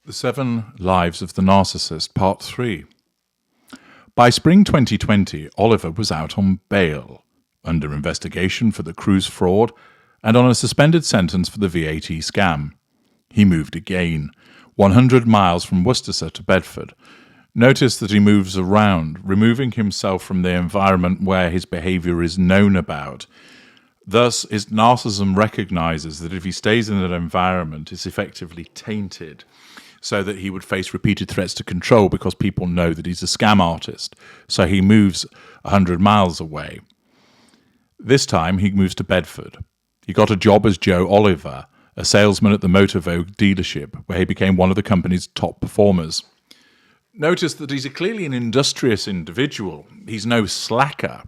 The 7 Lives of the Narcissist, Part 3. By spring 2020, Oliver was out on bail, under investigation for the cruise fraud, and on a suspended sentence for the VAT scam. He moved again, 100 miles from Worcester to Bedford. Notice that he moves around, removing himself from the environment where his behaviour is known about. Thus, his narcissism recognises that if he stays in that environment, it's effectively tainted, so that he would face repeated threats to control because people know that he's a scam artist. So he moves 100 miles away. This time, he moves to Bedford. He got a job as Joe Oliver, a salesman at the Motor Vogue dealership, where he became one of the company's top performers. Notice that he's clearly an industrious individual. He's no slacker.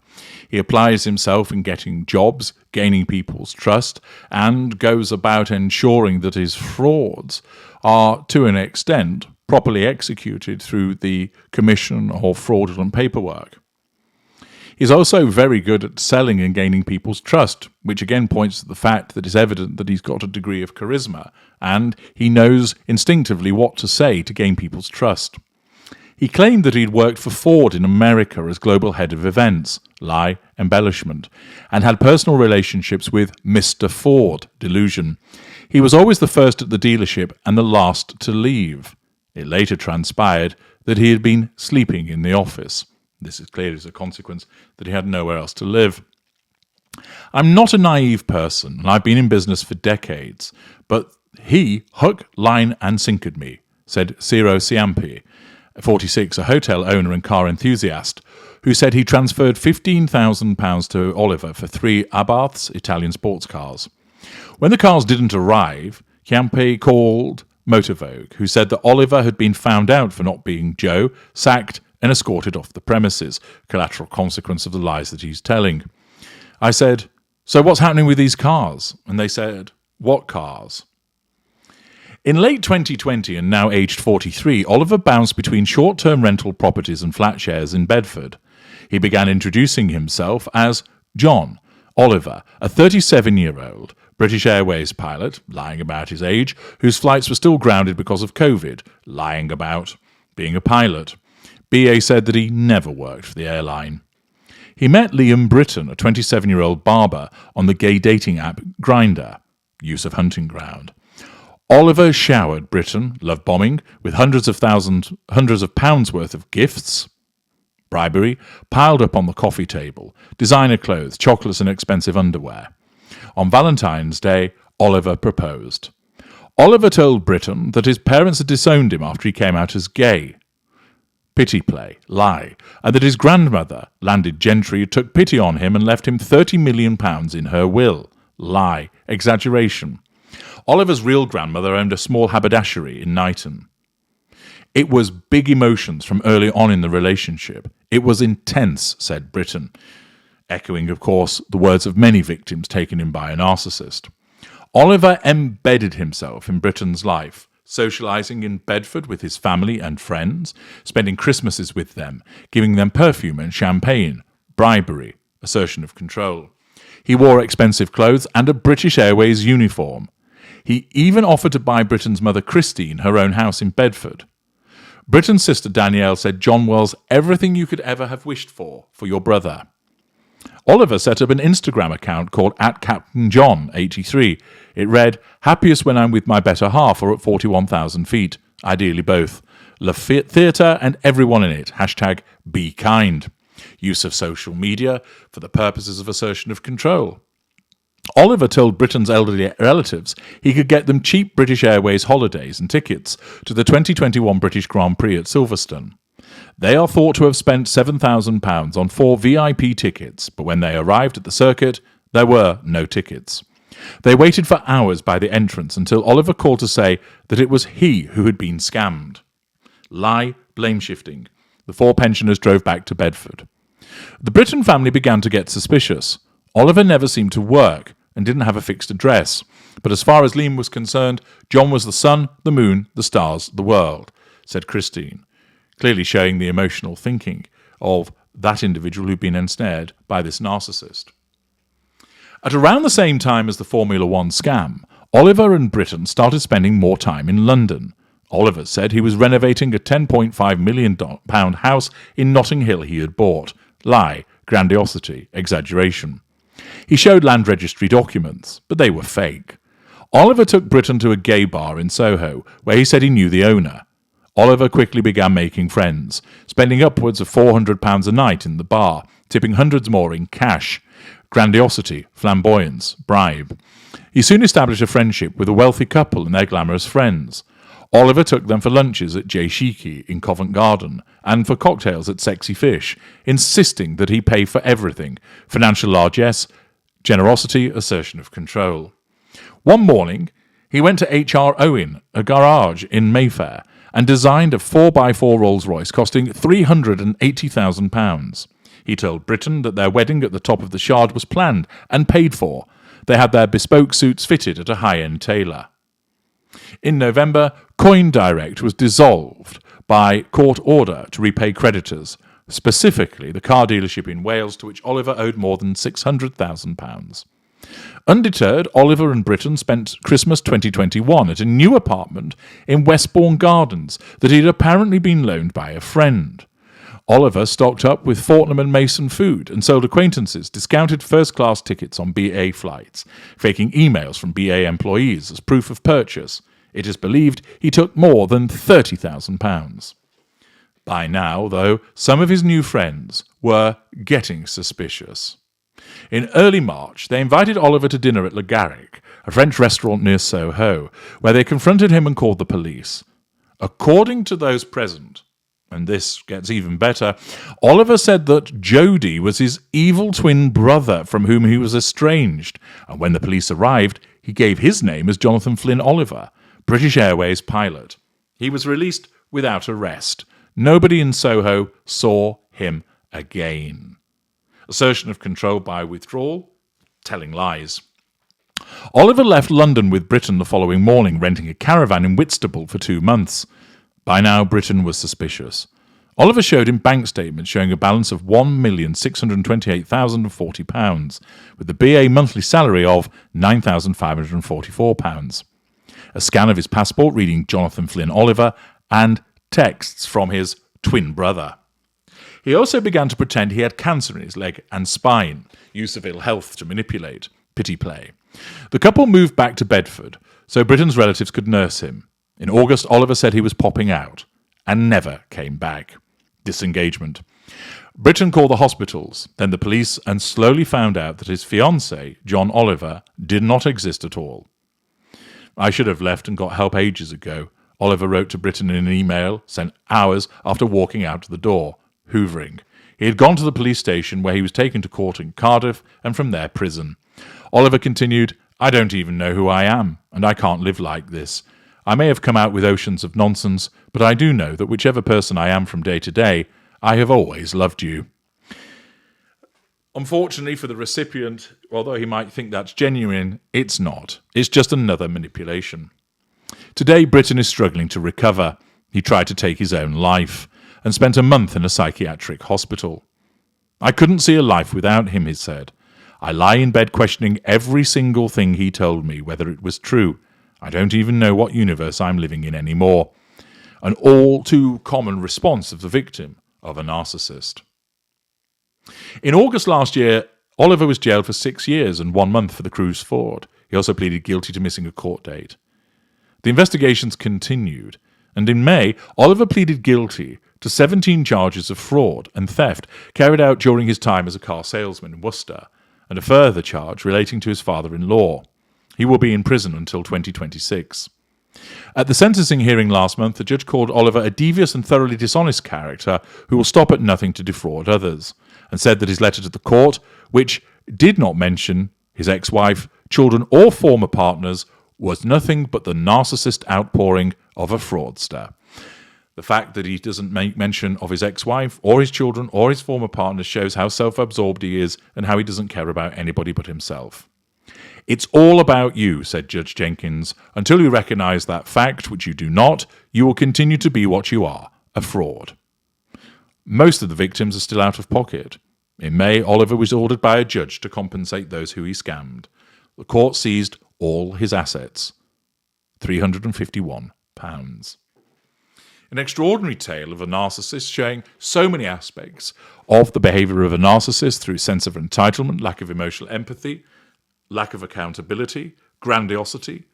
He applies himself in getting jobs, gaining people's trust, and goes about ensuring that his frauds are, to an extent, properly executed through the commission or fraudulent paperwork. He's also very good at selling and gaining people's trust, which again points to the fact that it's evident that he's got a degree of charisma, and he knows instinctively what to say to gain people's trust. He claimed that he'd worked for Ford in America as global head of events, lie, embellishment, and had personal relationships with Mr. Ford, delusion. He was always the first at the dealership and the last to leave. It later transpired that he had been sleeping in the office. This is clearly as a consequence that he had nowhere else to live. I'm not a naive person, and I've been in business for decades, but he hook, line, and sinkered me, said Ciro Ciampi, 46, a hotel owner and car enthusiast, who said he transferred £15,000 to Oliver for 3 Abarths Italian sports cars. When the cars didn't arrive, Ciampi called Motor Vogue, who said that Oliver had been found out for not being Joe, sacked, and escorted off the premises, collateral consequence of the lies that he's telling. I said, "So what's happening with these cars?" And they said, "What cars?" In late 2020 and now aged 43, Oliver bounced between short-term rental properties and flat shares in Bedford. He began introducing himself as John Oliver, a 37-year-old British Airways pilot, lying about his age, whose flights were still grounded because of COVID, lying about being a pilot. BA said that he never worked for the airline. He met Liam Britton, a 27-year-old barber, on the gay dating app Grindr, use of hunting ground. Oliver showered Britton, love bombing, with hundreds of pounds worth of gifts, bribery, piled up on the coffee table, designer clothes, chocolates and expensive underwear. On Valentine's Day, Oliver proposed. Oliver told Britton that his parents had disowned him after he came out as gay. Pity play, lie, and that his grandmother, landed gentry, took pity on him and left him £30 million in her will. Lie, exaggeration. Oliver's real grandmother owned a small haberdashery in Knighton. It was big emotions from early on in the relationship. It was intense, said Britton, echoing, of course, the words of many victims taken in by a narcissist. Oliver embedded himself in Britton's life, socialising in Bedford with his family and friends, spending Christmases with them, giving them perfume and champagne, bribery, assertion of control. He wore expensive clothes and a British Airways uniform. He even offered to buy Britton's mother Christine her own house in Bedford. Britton's sister Danielle said John was everything you could ever have wished for your brother. Oliver set up an Instagram account called @CaptainJohn83. It read, "Happiest when I'm with my better half or at 41,000 feet, ideally both. Love theatre and everyone in it. #BeKind. Use of social media for the purposes of assertion of control." Oliver told Britton's elderly relatives he could get them cheap British Airways holidays and tickets to the 2021 British Grand Prix at Silverstone. They are thought to have spent £7,000 on 4 VIP tickets, but when they arrived at the circuit, there were no tickets. They waited for hours by the entrance until Oliver called to say that it was he who had been scammed. Lie, blame shifting. The 4 pensioners drove back to Bedford. The Britton family began to get suspicious. Oliver never seemed to work and didn't have a fixed address, but as far as Liam was concerned, John was the sun, the moon, the stars, the world, said Christine, clearly showing the emotional thinking of that individual who'd been ensnared by this narcissist. At around the same time as the Formula One scam, Oliver and Britton started spending more time in London. Oliver said he was renovating a £10.5 million house in Notting Hill he had bought. Lie, grandiosity, exaggeration. He showed land registry documents, but they were fake. Oliver took Britton to a gay bar in Soho, where he said he knew the owner. Oliver quickly began making friends, spending upwards of £400 a night in the bar, tipping hundreds more in cash. Grandiosity, flamboyance, bribe. He soon established a friendship with a wealthy couple and their glamorous friends. Oliver took them for lunches at J. Shiki in Covent Garden and for cocktails at Sexy Fish, insisting that he pay for everything: financial largesse, generosity, assertion of control. One morning, he went to H.R. Owen, a garage in Mayfair, and designed a 4x4 Rolls-Royce costing £380,000. He told Britton that their wedding at the top of the Shard was planned and paid for. They had their bespoke suits fitted at a high-end tailor. In November, Coin Direct was dissolved by court order to repay creditors, specifically the car dealership in Wales to which Oliver owed more than £600,000. Undeterred, Oliver and Britton spent Christmas 2021 at a new apartment in Westbourne Gardens that he had apparently been loaned by a friend. Oliver stocked up with Fortnum and Mason food and sold acquaintances discounted first-class tickets on BA flights, faking emails from BA employees as proof of purchase. It is believed he took more than £30,000. By now, though, some of his new friends were getting suspicious. In early March, they invited Oliver to dinner at Le Garrick, a French restaurant near Soho, where they confronted him and called the police. According to those present, and this gets even better, Oliver said that Jody was his evil twin brother from whom he was estranged, and when the police arrived, he gave his name as Jonathan Flynn Oliver, British Airways pilot. He was released without arrest. Nobody in Soho saw him again. Assertion of control by withdrawal, telling lies. Oliver left London with Britton the following morning, renting a caravan in Whitstable for 2 months. By now, Britton was suspicious. Oliver showed him bank statements showing a balance of £1,628,040, with the BA monthly salary of £9,544. A scan of his passport reading Jonathan Flynn Oliver, and texts from his twin brother. He also began to pretend he had cancer in his leg and spine, use of ill health to manipulate, pity play. The couple moved back to Bedford, so Britton's relatives could nurse him. In August, Oliver said he was popping out, and never came back. Disengagement. Britton called the hospitals, then the police, and slowly found out that his fiancé, John Oliver, did not exist at all. "I should have left and got help ages ago," Oliver wrote to Britton in an email sent hours after walking out the door, hoovering. He had gone to the police station where he was taken to court in Cardiff and from there prison. Oliver continued, "I don't even know who I am, and I can't live like this. I may have come out with oceans of nonsense, but I do know that whichever person I am from day to day, I have always loved you." Unfortunately for the recipient, although he might think that's genuine, it's not. It's just another manipulation. Today, Britton is struggling to recover. He tried to take his own life and spent a month in a psychiatric hospital. "I couldn't see a life without him," he said. "I lie in bed questioning every single thing he told me, whether it was true. I don't even know what universe I'm living in anymore." An all too common response of the victim of a narcissist. In August last year, Oliver was jailed for 6 years and 1 month for the cruise fraud. He also pleaded guilty to missing a court date. The investigations continued, and in May, Oliver pleaded guilty to 17 charges of fraud and theft carried out during his time as a car salesman in Worcester, and a further charge relating to his father-in-law. He will be in prison until 2026. At the sentencing hearing last month, the judge called Oliver a devious and thoroughly dishonest character who will stop at nothing to defraud others, and said that his letter to the court, which did not mention his ex-wife, children or former partners, was nothing but the narcissist outpouring of a fraudster. The fact that he doesn't make mention of his ex-wife or his children or his former partners shows how self-absorbed he is and how he doesn't care about anybody but himself. "It's all about you," said Judge Jenkins. "Until you recognise that fact, which you do not, you will continue to be what you are, a fraud." Most of the victims are still out of pocket. In May, Oliver was ordered by a judge to compensate those who he scammed. The court seized all his assets, £351. An extraordinary tale of a narcissist showing so many aspects of the behavior of a narcissist through sense of entitlement, lack of emotional empathy, lack of accountability, grandiosity,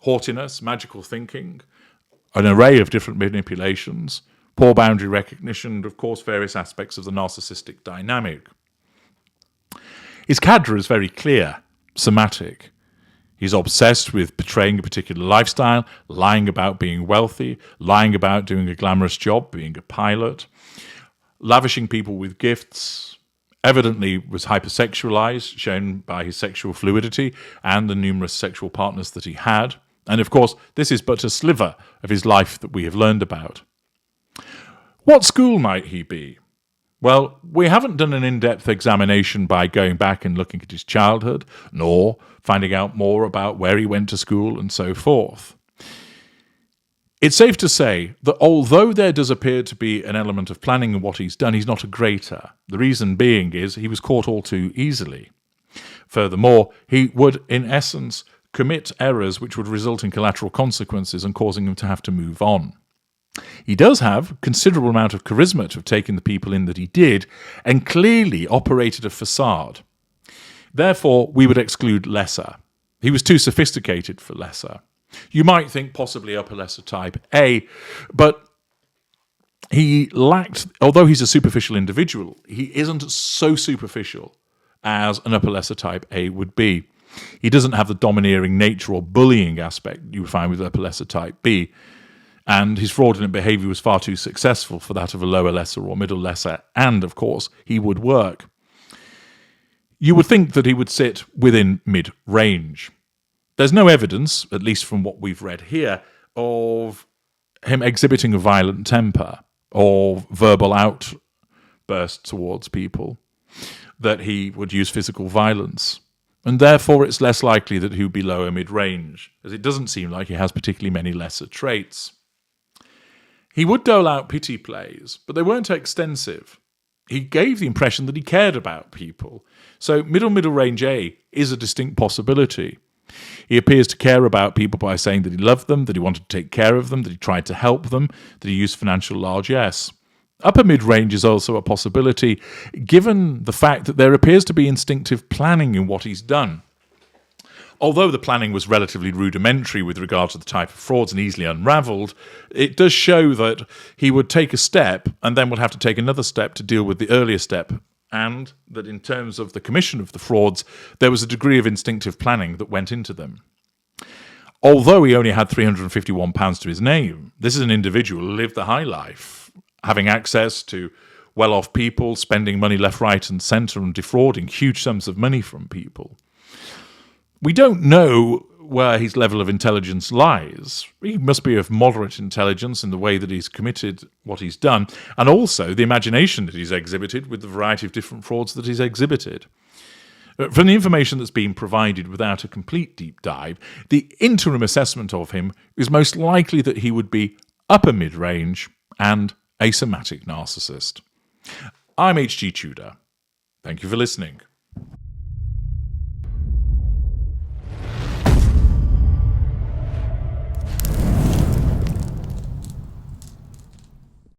haughtiness, magical thinking, an array of different manipulations, poor boundary recognition, and of course various aspects of the narcissistic dynamic. His cadre is very clear, somatic. He's obsessed with portraying a particular lifestyle, lying about being wealthy, lying about doing a glamorous job, being a pilot, lavishing people with gifts, evidently was hypersexualized, shown by his sexual fluidity and the numerous sexual partners that he had. And of course, this is but a sliver of his life that we have learned about. What school might he be? Well, we haven't done an in-depth examination by going back and looking at his childhood, nor finding out more about where he went to school and so forth. It's safe to say that although there does appear to be an element of planning in what he's done, he's not a greater. The reason being is he was caught all too easily. Furthermore, he would, in essence, commit errors which would result in collateral consequences and causing him to have to move on. He does have a considerable amount of charisma to have taken the people in that he did, and clearly operated a facade. Therefore, we would exclude lesser. He was too sophisticated for lesser. You might think possibly upper lesser type A, but he lacked, although he's a superficial individual, he isn't so superficial as an upper lesser type A would be. He doesn't have the domineering nature or bullying aspect you would find with upper lesser type B. And his fraudulent behavior was far too successful for that of a lower lesser or middle lesser, and, of course, he would work. You would think that he would sit within mid-range. There's no evidence, at least from what we've read here, of him exhibiting a violent temper or verbal outbursts towards people, that he would use physical violence. And therefore it's less likely that he would be lower mid-range, as it doesn't seem like he has particularly many lesser traits. He would dole out pity plays, but they weren't extensive. He gave the impression that he cared about people. So middle range A is a distinct possibility. He appears to care about people by saying that he loved them, that he wanted to take care of them, that he tried to help them, that he used financial largesse. Upper mid-range is also a possibility, given the fact that there appears to be instinctive planning in what he's done. Although the planning was relatively rudimentary with regard to the type of frauds and easily unravelled, it does show that he would take a step and then would have to take another step to deal with the earlier step, and that in terms of the commission of the frauds, there was a degree of instinctive planning that went into them. Although he only had £351 to his name, this is an individual who lived the high life, having access to well-off people, spending money left, right and centre and defrauding huge sums of money from people. We don't know where his level of intelligence lies. He must be of moderate intelligence in the way that he's committed what he's done, and also the imagination that he's exhibited with the variety of different frauds that he's exhibited. From the information that's been provided without a complete deep dive, the interim assessment of him is most likely that he would be upper mid-range and a somatic narcissist. I'm H.G. Tudor. Thank you for listening.